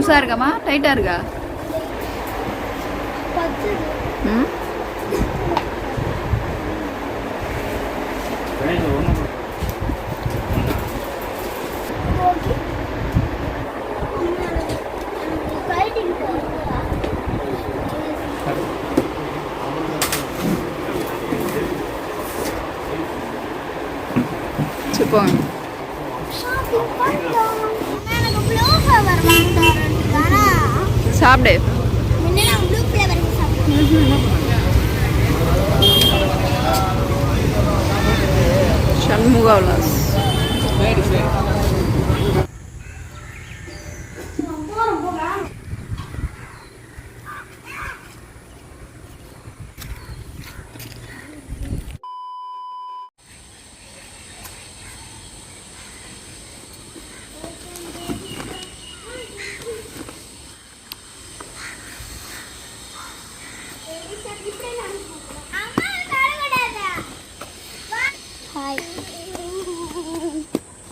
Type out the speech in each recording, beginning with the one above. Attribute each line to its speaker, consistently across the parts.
Speaker 1: லூஸா இருக்காமா டைட்டா இருக்கா? ம் போங்க. சாப்பிடு. சண்முகா விலாஸ்.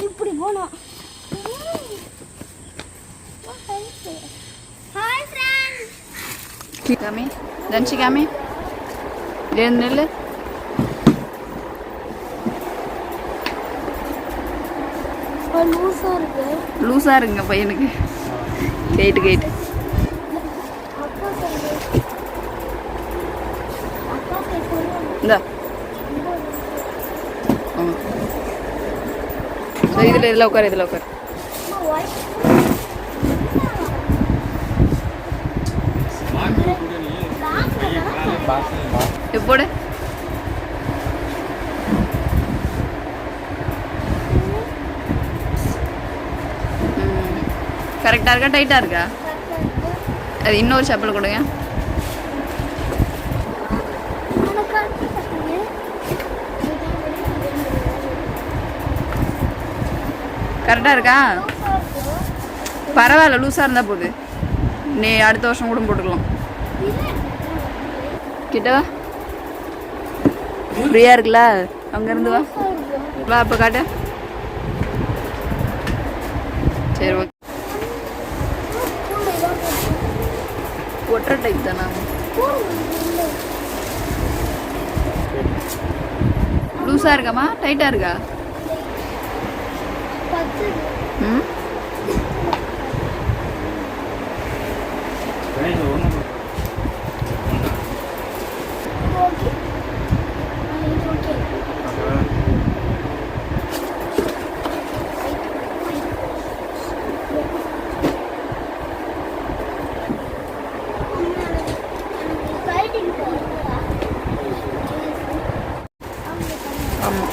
Speaker 2: இப்படி போனோம்.
Speaker 1: காமி தன்ஷி காமி நெல்லு லூஸா இருங்க பையனுக்கு. கேட்டு இந்த இதில் உட்கார். எப்போடு கரெக்டாக இருக்கா டைட்டாக இருக்கா? அது இன்னொரு செப்பல் கொடுங்க. கரெக்டாக இருக்கா? பரவாயில்ல, லூஸாக இருந்தால் போகுது. நீ அடுத்த வருஷம் கூட போட்டுக்கலாம். கிட்டவா ஃப்ரீயாக இருக்குல்ல? அங்கேருந்து வா அப்போ காட்டு. சரி ஓகே. ஒற்றை டைப் தானா? லூஸாக இருக்காமா டைட்டாக இருக்கா? ம் ஆமாம்.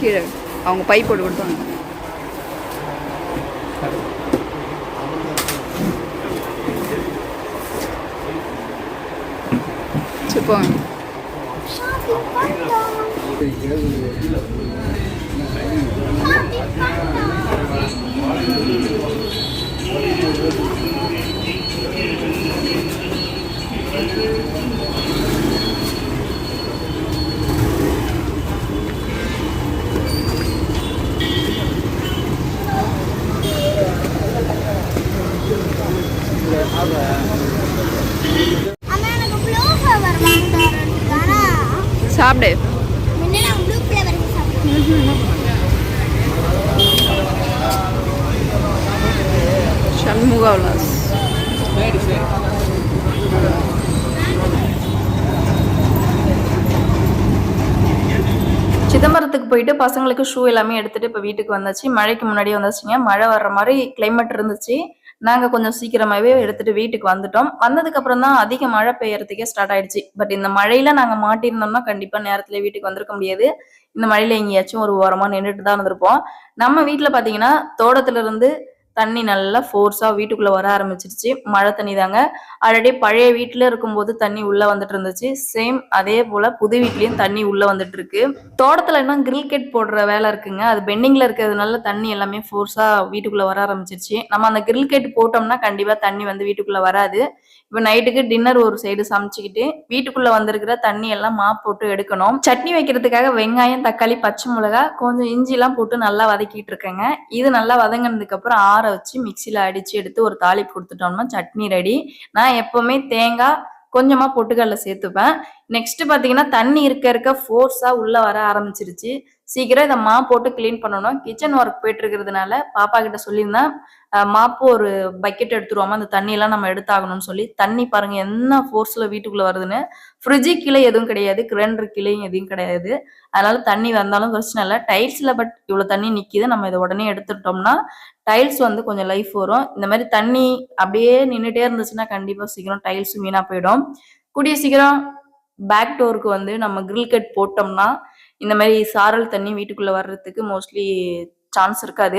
Speaker 1: கீழே அவங்க பை போட்டு கொடுத்தாங்க. போங்க. சாப்பிடு. சண்முகா விலாஸ். சிதம்பரத்துக்கு போயிட்டு பசங்களுக்கு ஷூ எல்லாமே எடுத்துட்டு இப்போ வீட்டுக்கு வந்தாச்சு. மழைக்கு முன்னாடியே வந்தாச்சுங்க. மழை வர்ற மாதிரி கிளைமேட் இருந்துச்சு. நாங்கள் கொஞ்சம் சீக்கிரமாகவே எடுத்துட்டு வீட்டுக்கு வந்துட்டோம். வந்ததுக்கு அப்புறம் தான் அதிக மழை பெய்யறதுக்கே ஸ்டார்ட் ஆயிடுச்சு. பட் இந்த மழையில நாங்கள் மாட்டியிருந்தோம்னா கண்டிப்பாக நேரத்தில் வீட்டுக்கு வந்திருக்க முடியாது. இந்த மழையில எங்கேயாச்சும் ஒரு ஓரமாக நின்றுட்டு தான் இருந்திருப்போம். நம்ம வீட்டில் பார்த்தீங்கன்னா தோட்டத்துல இருந்து தண்ணி நல்லா ஃபோர்ஸா வீட்டுக்குள்ள வர ஆரம்பிச்சிருச்சு. மழை தண்ணி தாங்க. ஆல்ரெடி பழைய வீட்ல இருக்கும்போது தண்ணி உள்ள வந்துட்டு இருந்துச்சு. சேம் அதே போல புது வீட்லயும் தண்ணி உள்ள வந்துட்டு இருக்கு. தோட்டத்துல இன்னும் கிரில் கேட் போடுற வேலை இருக்குங்க. அது பெண்டிங்ல இருக்கிறதுனால தண்ணி எல்லாமே ஃபோர்ஸா வீட்டுக்குள்ள வர ஆரம்பிச்சிருச்சு. நம்ம அந்த கிரில் கேட் போட்டோம்னா கண்டிப்பா தண்ணி வந்து வீட்டுக்குள்ள வராது. இப்ப நைட்டுக்கு டின்னர் ஒரு சைடு சமைச்சுக்கிட்டு வீட்டுக்குள்ள வந்திருக்கிற தண்ணி எல்லாம் மாப் போட்டு எடுக்கணும். சட்னி வைக்கிறதுக்காக வெங்காயம், தக்காளி, பச்சை மிளகாய், கொஞ்சம் இஞ்சி எல்லாம் போட்டு நல்லா வதக்கிட்டு இருக்கேங்க. இது நல்லா வதங்கினதுக்கு அப்புறம் ஆற வச்சு மிக்சியில அடிச்சு எடுத்து ஒரு தாளிப்பு கொடுத்துட்டோம்னா சட்னி ரெடி. நான் எப்பவுமே தேங்காய் கொஞ்சமா பொட்டுக்கடலை சேர்த்துப்பேன். நெக்ஸ்ட் பாத்தீங்கன்னா தண்ணி இருக்க ஃபோர்ஸா உள்ள வர ஆரம்பிச்சிருச்சு. சீக்கிரம் இதை போட்டு கிளீன் பண்ணணும். கிச்சன் ஒர்க் போயிட்டு இருக்கிறதுனால பாப்பா கிட்ட சொல்லியிருந்தேன், மாப்பு ஒரு பக்கெட் எடுத்துருவாம அந்த தண்ணி எல்லாம் நம்ம எடுத்தாகணும்னு சொல்லி. தண்ணி பாருங்க என்ன ஃபோர்ஸ்ல வீட்டுக்குள்ள வருதுன்னு. ஃப்ரிட்ஜு கீழே எதுவும் கிடையாது, கிரைண்டர் கீழேயும் எதுவும் கிடையாது. அதனால தண்ணி வந்தாலும் பிரச்சனை இல்லை. டைல்ஸ்ல பட் இவ்வளவு தண்ணி நிக்குது. நம்ம இதை உடனே எடுத்துட்டோம்னா டைல்ஸ் வந்து கொஞ்சம் லைஃப் வரும். இந்த மாதிரி தண்ணி அப்படியே நின்றுட்டே இருந்துச்சுன்னா கண்டிப்பா சீக்கிரம் டைல்ஸ் வீணா போயிடும். கூடிய சீக்கிரம் பேக் டோருக்கு வந்து நம்ம கிரில் கட் போட்டோம்னா இந்த மாதிரி சாரல் தண்ணி வீட்டுக்குள்ள வர்றதுக்கு மோஸ்ட்லி சான்ஸ் இருக்காது.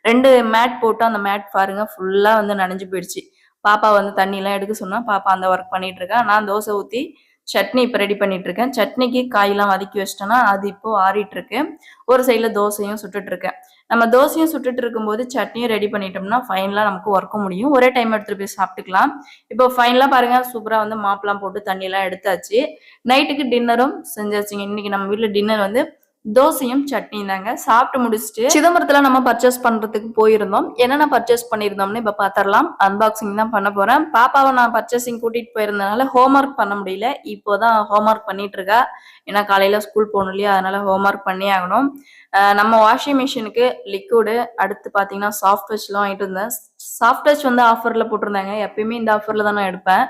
Speaker 1: 2 மேட் போட்டு அந்த மேட் பாருங்க ஃபுல்லா வந்து நனைஞ்சு போயிடுச்சு. பாப்பா வந்து தண்ணி எல்லாம் எடுக்க சொன்னா பாப்பா அந்த ஒர்க் பண்ணிட்டு இருக்கா. நான் தோசை ஊத்தி சட்னி இப்ப ரெடி பண்ணிட்டு இருக்கேன். சட்னிக்கு காயெல்லாம் வதக்கி வச்சிட்டேன்னா அது இப்போ ஆறிட்டு இருக்கு. ஒரு சைட்ல தோசையும் சுட்டுட்டு இருக்கேன். நம்ம தோசையும் சுட்டுட்டு இருக்கும்போது சட்னியும் ரெடி பண்ணிட்டோம்னா ஃபைனலா நமக்கு ஒர்க்க முடியும். ஒரே டைம் எடுத்துட்டு போய் சாப்பிட்டுக்கலாம். இப்போ ஃபைனலா பாருங்க சூப்பரா வந்து மாப்பெல்லாம் போட்டு தண்ணி எல்லாம் எடுத்தாச்சு. நைட்டுக்கு டின்னரும் செஞ்சாச்சுங்க. இன்னைக்கு நம்ம வீட்டுல டின்னர் வந்து தோசையும் சட்னியும் தாங்க. சாப்பிட்டு முடிச்சுட்டு சிதம்பரத்துல நம்ம பர்ச்சேஸ் பண்றதுக்கு போயிருந்தோம். என்னென்ன பர்ச்சேஸ் பண்ணிருந்தோம்னு இப்ப பாத்திரலாம். அன்பாக்சிங் தான் பண்ண போறேன். பாப்பாவை நான் பர்ச்சேசிங் கூட்டிட்டு போயிருந்தனால ஹோம்ஒர்க் பண்ண முடியல. இப்போதான் ஹோம்ஒர்க் பண்ணிட்டு இருக்கா. ஏன்னா காலையில ஸ்கூல் போகணும் இல்லையா, அதனால ஹோம்ஒர்க் பண்ணி ஆகணும். நம்ம வாஷிங் மிஷினுக்கு லிக்விடு, அடுத்து பாத்தீங்கன்னா சாஃப்ட் டச்லாம் வாங்கிட்டு இருந்தேன். சாஃப்ட் டச் வந்து ஆஃபர்ல போட்டிருந்தாங்க. எப்பயுமே இந்த ஆஃபர்ல தான் நான் எடுப்பேன்.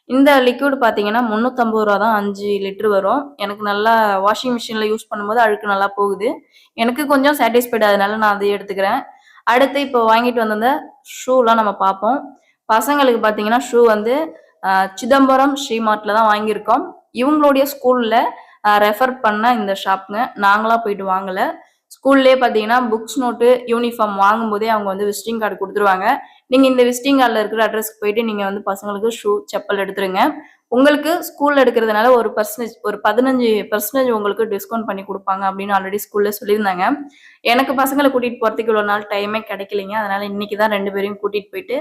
Speaker 1: இந்த லிக்விட் பாத்தீங்கன்னா 350 ரூபா தான், 5 லிட்டர் வரும். எனக்கு நல்லா வாஷிங் மிஷின்ல யூஸ் பண்ணும்போது அழுக்கு நல்லா போகுது. எனக்கு கொஞ்சம் சாட்டிஸ்ஃபைடு, அதனால நான் அதை எடுத்துக்கிறேன். அடுத்து இப்போ வாங்கிட்டு வந்த ஷூலாம் நம்ம பார்ப்போம். பசங்களுக்கு பாத்தீங்கன்னா ஷூ வந்து சிதம்பரம் ஸ்ரீமார்ட்ல தான் வாங்கியிருக்கோம். இவங்களுடைய ஸ்கூல்ல ரெஃபர் பண்ண இந்த ஷாப்புங்க. நாங்களா போயிட்டு வாங்கல. ஸ்கூல்லேயே பாத்தீங்கன்னா புக்ஸ், நோட்டு, யூனிஃபார்ம் வாங்கும் போதே அவங்க வந்து விசிட்டிங் கார்டு கொடுத்துருவாங்க. நீங்க இந்த விசிட்டிங் கார்டில் இருக்கிற அட்ரஸ்க்கு போயிட்டு நீங்க வந்து பசங்களுக்கு ஷூ, செப்பல் எடுத்துருங்க. உங்களுக்கு ஸ்கூல்ல எடுக்கிறதுனால ஒரு 15% உங்களுக்கு டிஸ்கவுண்ட் பண்ணி கொடுப்பாங்க அப்படின்னு ஆல்ரெடி ஸ்கூல்ல சொல்லியிருந்தாங்க. எனக்கு பசங்களை கூட்டிட்டு போறதுக்கு இவ்வளவு நாள் டைமே கிடைக்கலைங்க. அதனால இன்னைக்குதான் 2 பேரையும் கூட்டிட்டு போயிட்டு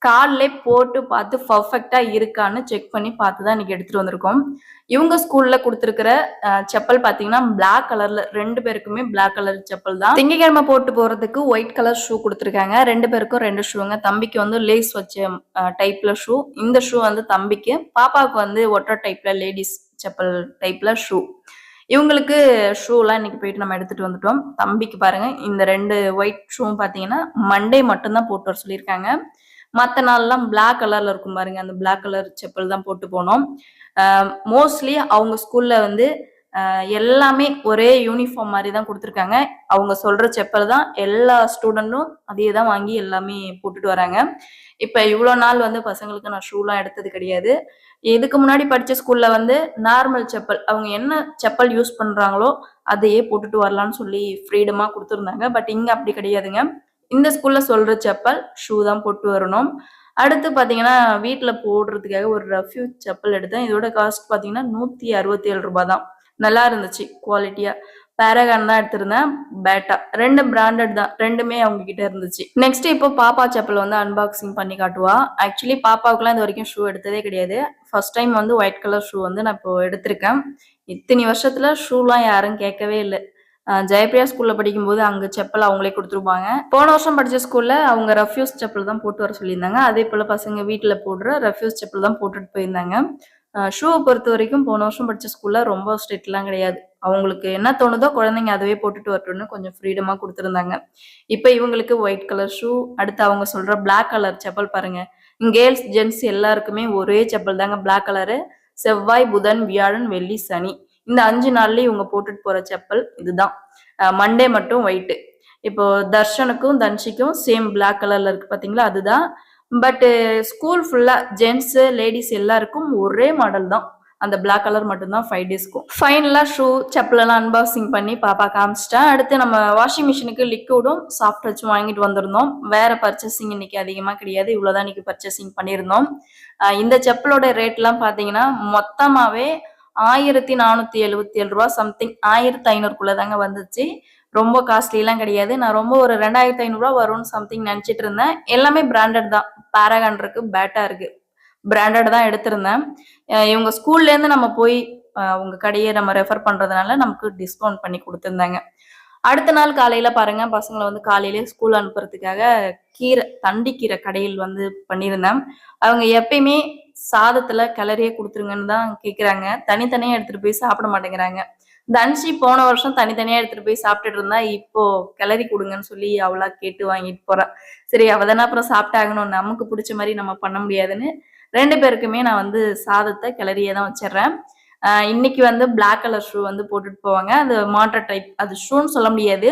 Speaker 1: கால்லே போட்டு பார்த்து பர்ஃபெக்டா இருக்கான்னு செக் பண்ணி பார்த்து தான் இன்னைக்கு எடுத்துட்டு வந்திருக்கோம். இவங்க ஸ்கூல்ல கொடுத்துருக்கிற செப்பல் பாத்தீங்கன்னா பிளாக் கலர்ல, 2 பேருக்குமே பிளாக் கலர் செப்பல் தான். திங்கக்கிழமை போட்டு போறதுக்கு ஒயிட் கலர் ஷூ கொடுத்துருக்காங்க. 2 பேருக்கும் 2 ஷூங்க. தம்பிக்கு வந்து லேஸ் வச்ச டைப்ல ஷூ, இந்த ஷூ வந்து தம்பிக்கு. பாப்பாவுக்கு வந்து ஒட்டர் டைப்ல லேடிஸ் செப்பல் டைப்ல ஷூ. இவங்களுக்கு ஷூலாம் இன்னைக்கு போயிட்டு நம்ம எடுத்துட்டு வந்துட்டோம். தம்பிக்கு பாருங்க இந்த 2 ஒயிட் ஷூ பாத்தீங்கன்னா மண்டே மட்டும்தான் போட்டு வர சொல்லியிருக்காங்க. மற்ற நாள்லாம் பிளாக் கலர்ல இருக்கும் பாருங்க, அந்த பிளாக் கலர் செப்பல் தான் போட்டு போனோம். மோஸ்ட்லி அவங்க ஸ்கூல்ல வந்து எல்லாமே ஒரே யூனிஃபார்ம் மாதிரி தான் கொடுத்துருக்காங்க. அவங்க சொல்ற செப்பல் தான் எல்லா ஸ்டூடெண்ட்டும் அதே தான் வாங்கி எல்லாமே போட்டுட்டு வராங்க. இப்ப இவ்வளவு நாள் வந்து பசங்களுக்கு நான் ஷூலாம் எடுத்தது கிடையாது. இதுக்கு முன்னாடி படிச்ச ஸ்கூல்ல வந்து நார்மல் செப்பல், அவங்க என்ன செப்பல் யூஸ் பண்றாங்களோ அதையே போட்டுட்டு வரலாம்னு சொல்லி ஃப்ரீடமா கொடுத்துருந்தாங்க. பட் இங்க அப்படி கிடையாதுங்க. இந்த ஸ்கூல்ல சொல்ற செப்பல், ஷூ தான் போட்டு வரணும். அடுத்து பாத்தீங்கன்னா வீட்டுல போடுறதுக்காக ஒரு ரெஃப்யூஸ் செப்பல் எடுத்தேன். இதோட காஸ்ட் பாத்தீங்கன்னா 167 ரூபாய் தான். நல்லா இருந்துச்சு குவாலிட்டியா. பேரகான் தான் எடுத்திருந்தேன், பேட்டா. 2 பிராண்டட் தான், 2மே அவங்க கிட்ட இருந்துச்சு. நெக்ஸ்ட் இப்போ பாப்பா செப்பல் வந்து அன்பாக்சிங் பண்ணி காட்டுவா. ஆக்சுவலி பாப்பாவுக்குலாம் இது வரைக்கும் ஷூ எடுத்ததே கிடையாது. ஃபர்ஸ்ட் டைம் வந்து ஒயிட் கலர் ஷூ வந்து நான் இப்போ எடுத்திருக்கேன். இத்தனை வருஷத்துல ஷூலாம் யாரும் கேட்கவே இல்லை. ஜெயப்பிரியா ஸ்கூல்ல படிக்கும்போது அங்க செப்பல் அவங்களே கொடுத்துருப்பாங்க. போன வருஷம் படிச்ச ஸ்கூல்ல அவங்க ரெஃப்யூஸ் செப்பல் தான் போட்டு வர சொல்லியிருந்தாங்க. அதே போல பசங்க வீட்டுல போடுற ரெஃப்யூஸ் செப்பல் தான் போட்டுட்டு போயிருந்தாங்க. ஷூவை பொறுத்த வரைக்கும் போன வருஷம் படிச்ச ஸ்கூல்ல ரொம்ப ஸ்ட்ரிக்ட்லாம் கிடையாது. அவங்களுக்கு என்ன தோணுதோ குழந்தைங்க அதுவே போட்டுட்டு வரட்டும்னு கொஞ்சம் ஃப்ரீடமா கொடுத்துருந்தாங்க. இப்ப இவங்களுக்கு ஒயிட் கலர் ஷூ, அடுத்து அவங்க சொல்ற பிளாக் கலர் செப்பல் பாருங்க. கேர்ள்ஸ், ஜென்ட்ஸ் எல்லாருக்குமே ஒரே செப்பல் தாங்க, பிளாக் கலரு. செவ்வாய், புதன், வியாழன், வெள்ளி, சனி, இந்த 5 நாள்லயும் இவங்க போட்டுட்டு போற செப்பல் இதுதான். மண்டே மட்டும் ஒயிட். இப்போ தர்ஷனுக்கும் தன்ஷிக்கும் சேம் பிளாக் கலர்ல இருக்கு பாத்தீங்களா, அதுதான். பட் ஸ்கூல் ஃபுல்லா ஜென்ட்ஸ், லேடிஸ் எல்லாருக்கும் ஒரே மாடல் தான். அந்த பிளாக் கலர் மட்டும்தான் 5 டேஸ்க்கும். ஃபைனலாக ஷூ செப்பலெல்லாம் அன்பாக்சிங் பண்ணி பாப்பா காமிச்சிட்டேன். அடுத்து நம்ம வாஷிங் மிஷினுக்கு லிக்விடும் சாஃப்ட் டச்சும் வாங்கிட்டு வந்திருந்தோம். வேற பர்ச்சேசிங் இன்னைக்கு அதிகமாக கிடையாது, இவ்வளோதான் இன்னைக்கு பர்ச்சேசிங் பண்ணியிருந்தோம். இந்த செப்பலோட ரேட்லாம் பார்த்தீங்கன்னா மொத்தமாகவே 1477 ரூபா சம்திங், 1500 தாங்க வந்துச்சு. ரொம்ப காஸ்ட்லிலாம் கிடையாது. நான் ரொம்ப ஒரு 2500 ரூபா வரும்னு சம்திங் நினச்சிட்டு இருந்தேன். எல்லாமே பிராண்டட் தான். பாராகான் இருக்கு, பேட்டா இருக்கு, பிராண்டட் தான் எடுத்திருந்தேன். இவங்க ஸ்கூல்லேருந்து நம்ம போய் உங்க கடையை நம்ம ரெஃபர் பண்றதுனால நமக்கு டிஸ்கவுண்ட் பண்ணி கொடுத்துருந்தாங்க. அடுத்த நாள் காலையில பாருங்க, பசங்களை வந்து காலையிலே ஸ்கூல் அனுப்புறதுக்காக தண்டிக்கீரை கடையில் வந்து பண்ணியிருந்தேன். அவங்க எப்பயுமே சாதத்துல கிளறியே கொடுத்துருங்கன்னு தான் கேக்குறாங்க. தனித்தனியா எடுத்துட்டு போய் சாப்பிட மாட்டேங்கிறாங்க. தன்ஷி போன வருஷம் தனித்தனியா எடுத்துட்டு போய் சாப்பிட்டுட்டு இருந்தா, இப்போ கிளறி கொடுங்கன்னு சொல்லி அவளா கேட்டு வாங்கிட்டு போறா. சரி, அவ தானே அப்புறம் சாப்பிட்டாகணும், நமக்கு பிடிச்ச மாதிரி நம்ம பண்ண முடியாதுன்னு 2 பேருக்குமே நான் வந்து சாதத்தை கிளறியே தான் வச்சிடுறேன். இன்னைக்கு வந்து பிளாக் கலர் ஷூ வந்து போட்டுட்டு போவாங்க. அது மாட்டர் டைப், அது ஷூன்னு சொல்ல முடியாது,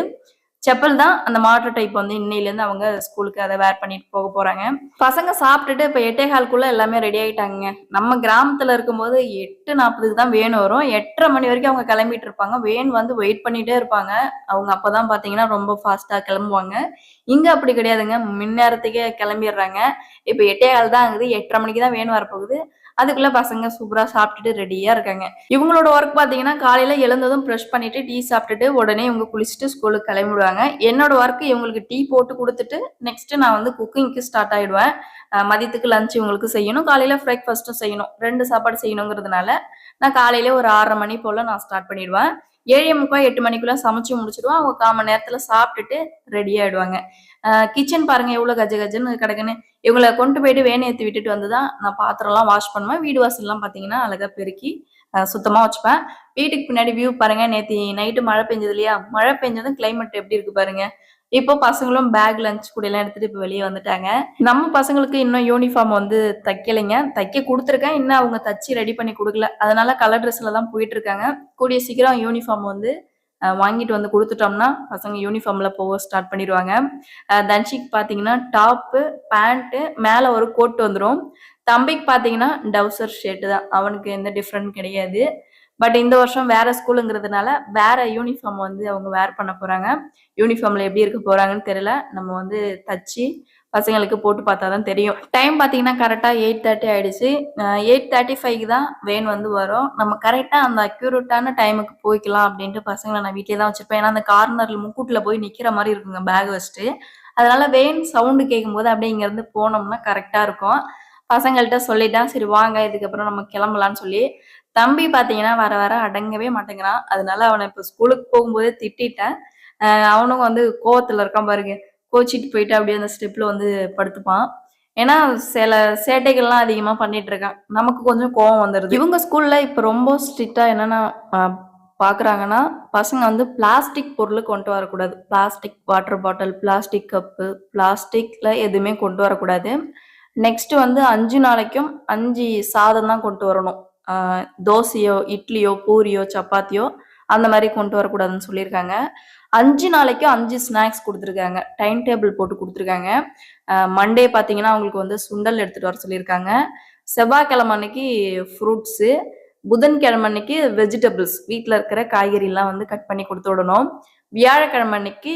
Speaker 1: செப்பல் தான். அந்த மாட்டர் டைப் வந்து இன்னையிலேருந்து அவங்க ஸ்கூலுக்கு அதை வேர் பண்ணிட்டு போக போறாங்க. பசங்க சாப்பிட்டுட்டு இப்போ 8:15 எல்லாமே ரெடி ஆயிட்டாங்க. நம்ம கிராமத்துல இருக்கும்போது 8:40 தான் வேன் வரும். 8:30 மணி வரைக்கும் அவங்க கிளம்பிட்டு இருப்பாங்க. வேன் வந்து வெயிட் பண்ணிட்டே இருப்பாங்க. அவங்க அப்பதான் பாத்தீங்கன்னா ரொம்ப ஃபாஸ்டா கிளம்புவாங்க. இங்க அப்படி கிடையாதுங்க, முன்னேரத்துக்கே கிளம்பிடுறாங்க. இப்போ 8:15 தான் ஆகுது, 8:30 மணிக்கு தான் வேன் வரப்போகுது. அதுக்குள்ள பசங்க சூப்பரா சாப்பிட்டுட்டு ரெடியா இருக்காங்க. இவங்களோட ஒர்க் பாத்தீங்கன்னா காலையில எழுந்ததும் ப்ரஷ் பண்ணிட்டு டீ சாப்பிட்டுட்டு உடனே இவங்க குளிச்சுட்டு ஸ்கூலுக்கு கிளம்பிடுவாங்க. என்னோட ஒர்க் இவங்களுக்கு டீ போட்டு கொடுத்துட்டு நெக்ஸ்ட் நான் வந்து குக்கிங்க்கு ஸ்டார்ட் ஆயிடுவேன். மதியத்துக்கு லஞ்ச் இவங்களுக்கு செய்யணும், காலையில பிரேக்ஃபாஸ்ட்டும் செய்யணும், 2 சாப்பாடு செய்யணுங்கிறதுனால நான் காலையில ஒரு 6:30 மணி போல நான் ஸ்டார்ட் பண்ணிடுவேன். 7:45 8 மணிக்குள்ள சமைச்சு முடிச்சிடுவேன். அவங்க 1/4 மணி நேரத்துல சாப்பிட்டுட்டு ரெடி ஆயிடுவாங்க. கிச்சன் பாருங்க எவ்வளவு கஜ கஜன்னு கிடக்குன்னு. இவங்களை கொண்டு போயிட்டு வேன் ஏற்றி விட்டுட்டு வந்துதான் நான் பாத்திரம்லாம் வாஷ் பண்ணுவேன். வீடு வாசல்லாம் பாத்தீங்கன்னா அழகா பெருக்கி சுத்தமா வச்சுப்பேன். வீட்டுக்கு பின்னாடி வியூ பாருங்க, நேத்தி நைட்டு மழை பெஞ்சது இல்லையா, மழை பெஞ்சதும் கிளைமேட் எப்படி இருக்கு பாருங்க. இப்போ பசங்களும் பேக் லஞ்ச் கூட எல்லாம் எடுத்துட்டு இப்போ வெளியே வந்துட்டாங்க. நம்ம பசங்களுக்கு இன்னும் யூனிஃபார்ம் வந்து தைக்கலைங்க, தைக்க கொடுத்துருக்கேன், இன்னும் அவங்க தச்சு ரெடி பண்ணி கொடுக்கல. அதனால கலர் ட்ரெஸ்ல தான் போயிட்டு இருக்காங்க. கூடிய சீக்கிரம் யூனிஃபார்ம் வந்து வாங்கிட்டு வந்து கொடுத்துட்டோம்னா பசங்க யூனிஃபார்ம்ல போக ஸ்டார்ட் பண்ணிடுவாங்க. தன்ஷிக்கு பாத்தீங்கன்னா டாப்பு பேண்ட்டு மேல ஒரு கோட் வந்துடும். தம்பிக்கு பாத்தீங்கன்னா டவுசர் ஷர்ட் தான், அவனுக்கு எந்த டிஃப்ரெண்ட் கிடையாது. பட் இந்த வருஷம் வேற ஸ்கூலுங்கிறதுனால வேற யூனிஃபார்ம் வந்து அவங்க வேர் பண்ண போறாங்க. யூனிஃபார்ம்ல எப்படி இருக்க போறாங்கன்னு தெரியல. நம்ம வந்து தச்சு பசங்களுக்கு போட்டு பார்த்தா தான் தெரியும். டைம் பார்த்தீங்கன்னா கரெக்டா 8:30 ஆயிடுச்சு. 8:35 தான் வேன் வந்து வரும். நம்ம கரெக்டா அந்த அக்யூரேட்டான டைமுக்கு போய்க்கலாம் அப்படின்ட்டு பசங்களை நான் வீட்டிலே தான் வச்சிருப்பேன். ஏன்னா அந்த கார்னர்ல முக்கூட்டில் போய் நிக்கிற மாதிரி இருக்குங்க பேக் வச்சுட்டு. அதனால வேன் சவுண்டு கேட்கும்போது அப்படியே இங்க இருந்து போனோம்னா கரெக்டா இருக்கும். பசங்கள்கிட்ட சொல்லிட்டேன், சரி வாங்க இதுக்கப்புறம் நம்ம கிளம்பலான்னு சொல்லி. தம்பி பாத்தீங்கன்னா வர வர அடங்கவே மாட்டேங்கிறான். அதனால அவனை இப்போ ஸ்கூலுக்கு போகும்போதே திட்டிட்டேன். அவனும் வந்து கோவத்துல இருக்கான் பாருங்க. கோச்சிட்டு போயிட்டு அப்படியே அந்த ஸ்டெப்ல வந்து படுத்துப்பான். ஏன்னா சில சேட்டைகள்லாம் அதிகமா பண்ணிட்டு இருக்கான். நமக்கு கொஞ்சம் கோவம் வந்துடுது. இவங்க ஸ்கூல்ல இப்ப ரொம்ப ஸ்ட்ரிக்டா என்னன்னா பாக்குறாங்கன்னா, பசங்க வந்து பிளாஸ்டிக் பொருள் கொண்டு வரக்கூடாது. Plastic water bottle, plastic cup, பிளாஸ்டிக்ல எதுவுமே கொண்டு வரக்கூடாது. நெக்ஸ்ட் வந்து 5 நாளைக்கும் 5 சாதம் தான் கொண்டு வரணும். தோசையோ இட்லியோ பூரியோ சப்பாத்தியோ அந்த மாதிரி கொண்டு வரக்கூடாதுன்னு சொல்லியிருக்காங்க. 5 நாளைக்கு 5 ஸ்நாக்ஸ் கொடுத்துருக்காங்க. டைம் டேபிள் போட்டு கொடுத்துருக்காங்க. மண்டே பார்த்தீங்கன்னா அவங்களுக்கு வந்து சுண்டல் எடுத்துட்டு வர சொல்லியிருக்காங்க. செவ்வாய்க்கிழமை அன்னைக்கு ஃப்ரூட்ஸு, புதன்கிழமை அன்னைக்கு வெஜிடபிள்ஸ், வீட்டில் இருக்கிற காய்கறிலாம் வந்து கட் பண்ணி கொடுத்து விடணும். வியாழக்கிழமை அன்னைக்கு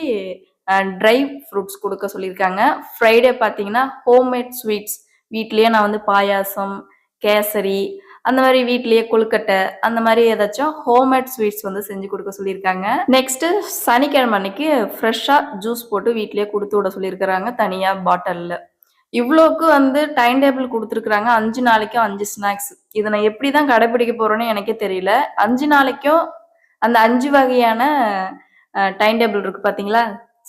Speaker 1: ட்ரை ஃப்ரூட்ஸ் கொடுக்க சொல்லியிருக்காங்க. ஃப்ரைடே பார்த்தீங்கன்னா ஹோம்மேட் ஸ்வீட்ஸ், வீட்லேயே நான் வந்து பாயாசம், கேசரி, அந்த மாதிரி வீட்லயே கொழுக்கட்டை, அந்த மாதிரி ஏதாச்சும் ஹோம்மேட் ஸ்வீட்ஸ் வந்து செஞ்சு கொடுக்க சொல்லியிருக்காங்க. நெக்ஸ்ட் சனிக்கிழமை அன்னைக்கு ஃப்ரெஷ்ஷா ஜூஸ் போட்டு வீட்லயே கொடுத்து விட சொல்லியிருக்கிறாங்க தனியா பாட்டில்ல. இவ்வளோக்கு வந்து டைம் டேபிள் கொடுத்துருக்குறாங்க. 5 நாளைக்கும் 5 ஸ்நாக்ஸ். இதை நான் எப்படி தான் கடைபிடிக்க போறேன்னு எனக்கே தெரியல. 5 நாளைக்கும் அந்த 5 வகையான டைம் டேபிள் இருக்கு பாத்தீங்களா,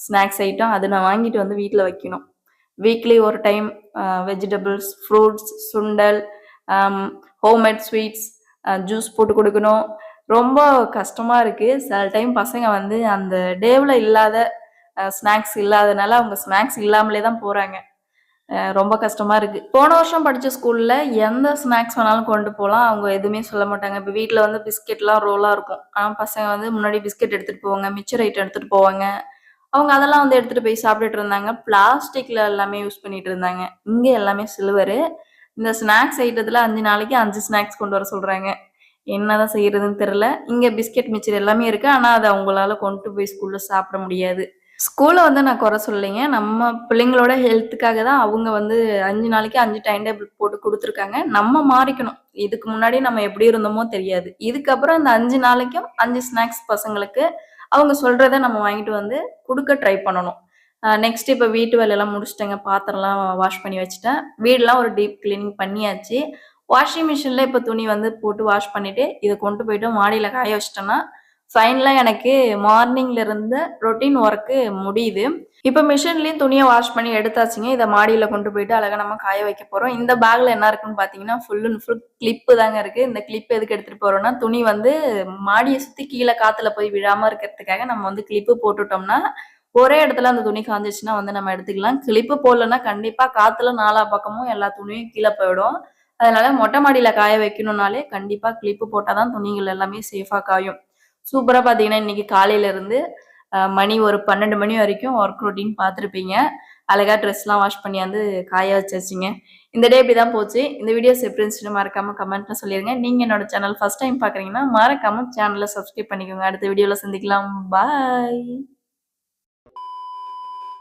Speaker 1: ஸ்நாக்ஸ் ஐட்டம், அதை நான் வாங்கிட்டு வந்து வீட்டில் வைக்கணும். வீக்லி ஒரு டைம் வெஜிடபிள்ஸ், ஃப்ரூட்ஸ், சுண்டல், ஹோம்மேட் ஸ்வீட்ஸ், ஜூஸ் போட்டு கொடுக்கணும். ரொம்ப கஷ்டமா இருக்கு. சில டைம் பசங்க வந்து அந்த டேவில் இல்லாத ஸ்நாக்ஸ் இல்லாதனால அவங்க ஸ்நாக்ஸ் இல்லாமலே தான் போறாங்க. ரொம்ப கஷ்டமா இருக்கு. போன வருஷம் படிச்ச ஸ்கூல்ல எந்த ஸ்நாக்ஸ் வேணாலும் கொண்டு போகலாம், அவங்க எதுவுமே சொல்ல மாட்டாங்க. இப்போ வீட்டில் வந்து பிஸ்கெட்லாம் ரோலா இருக்கும். ஆனால் பசங்க வந்து முன்னாடி பிஸ்கெட் எடுத்துட்டு போவாங்க, மிச்சர் ஐட்டம் எடுத்துட்டு போவாங்க. அவங்க அதெல்லாம் வந்து எடுத்துட்டு போய் சாப்பிட்டுட்டு இருந்தாங்க. பிளாஸ்டிக்ல எல்லாமே யூஸ் பண்ணிட்டு இருந்தாங்க. இங்க எல்லாமே சில்வரு. இந்த ஸ்நாக்ஸ் ஐட்டத்துல 5 நாளைக்கு 5 ஸ்நாக்ஸ் கொண்டு வர சொல்றாங்க. என்னதான் செய்யறதுன்னு தெரியல. இங்க பிஸ்கட் மிச்சர் எல்லாமே இருக்கு. ஆனா அத அவங்களால கொண்டு போய் ஸ்கூல்ல சாப்பிட முடியாது. ஸ்கூல வந்து நான் குறை சொல்லலைங்க. நம்ம பிள்ளைங்களோட ஹெல்த்துக்காக தான் அவங்க வந்து 5 நாளைக்கு 5 டைம் டேபிள் போட்டு குடுத்துருக்காங்க. நம்ம மாறிக்கணும். இதுக்கு முன்னாடி நம்ம எப்படி இருந்தோமோ தெரியாது. இதுக்கப்புறம் இந்த 5 நாளைக்கும் 5 ஸ்நாக்ஸ் பசங்களுக்கு அவங்க சொல்றத நம்ம வாங்கிட்டு வந்து குடுக்க ட்ரை பண்ணணும். நெக்ஸ்ட் இப்ப வீட்டு வேலையெல்லாம் முடிச்சுட்டேங்க. பாத்திரம்லாம் வாஷ் பண்ணி வச்சுட்டேன். வீடெல்லாம் ஒரு டீப் கிளீனிங் பண்ணியாச்சு. வாஷிங் மிஷின்ல இப்ப துணி வந்து போட்டு வாஷ் பண்ணிட்டு, இத கொண்டு போயிட்டு மாடியில காய வச்சுட்டேன்னா, ஃபைனலா எனக்கு மார்னிங்ல இருந்த ரொட்டீன் ஒர்க் முடியுது. இப்ப மிஷின்லயும் துணிய வாஷ் பண்ணி எடுத்தாச்சுங்க. இத மாடியில கொண்டு போயிட்டு அழகா நம்ம காய வைக்க போறோம். இந்த பேக்ல என்ன இருக்குன்னு பார்த்தீங்கன்னா, ஃபுல் அண்ட் ஃபுல் கிளிப்பு தாங்க இருக்கு. இந்த கிளிப் எதுக்கு எடுத்துட்டு போறோம்னா, துணி வந்து மாடிய சுத்தி கீழ காத்துல போய் விழாம இருக்கிறதுக்காக நம்ம வந்து கிளிப்பு போட்டுட்டோம்னா, ஒரே இடத்துல அந்த துணி காஞ்சிச்சுன்னா வந்து நம்ம எடுத்துக்கலாம். கிளிப்பு போடலன்னா கண்டிப்பா காத்துல நாலா பக்கமும் எல்லா துணியும் கீழ போயிடும். அதனால மொட்டை மாடியில காய வைக்கணும்னாலே கண்டிப்பா கிளிப்பு போட்டா தான் துணிகள் எல்லாமே சேஃபா காயும். சூப்பரா பார்த்தீங்கன்னா, இன்னைக்கு காலையில இருந்து மணி ஒரு 12 மணி வரைக்கும் ஒர்க் ரொட்டீன் பார்த்துருப்பீங்க. அழகா ட்ரெஸ்லாம் வாஷ் பண்ணியாந்து காய வச்சாச்சுங்க. இந்த டே இப்படிதான் போச்சு. இந்த வீடியோஸ் எப்படி இருந்துச்சுன்னு மறக்காம கமெண்ட்ல சொல்லிருங்க. நீங்க என்னோட சேனல் ஃபர்ஸ்ட் டைம் பார்க்குறீங்கன்னா, மறக்காம சேனல சப்ஸ்கிரைப் பண்ணிக்கோங்க. அடுத்த வீடியோல சந்திக்கலாம். பாய்.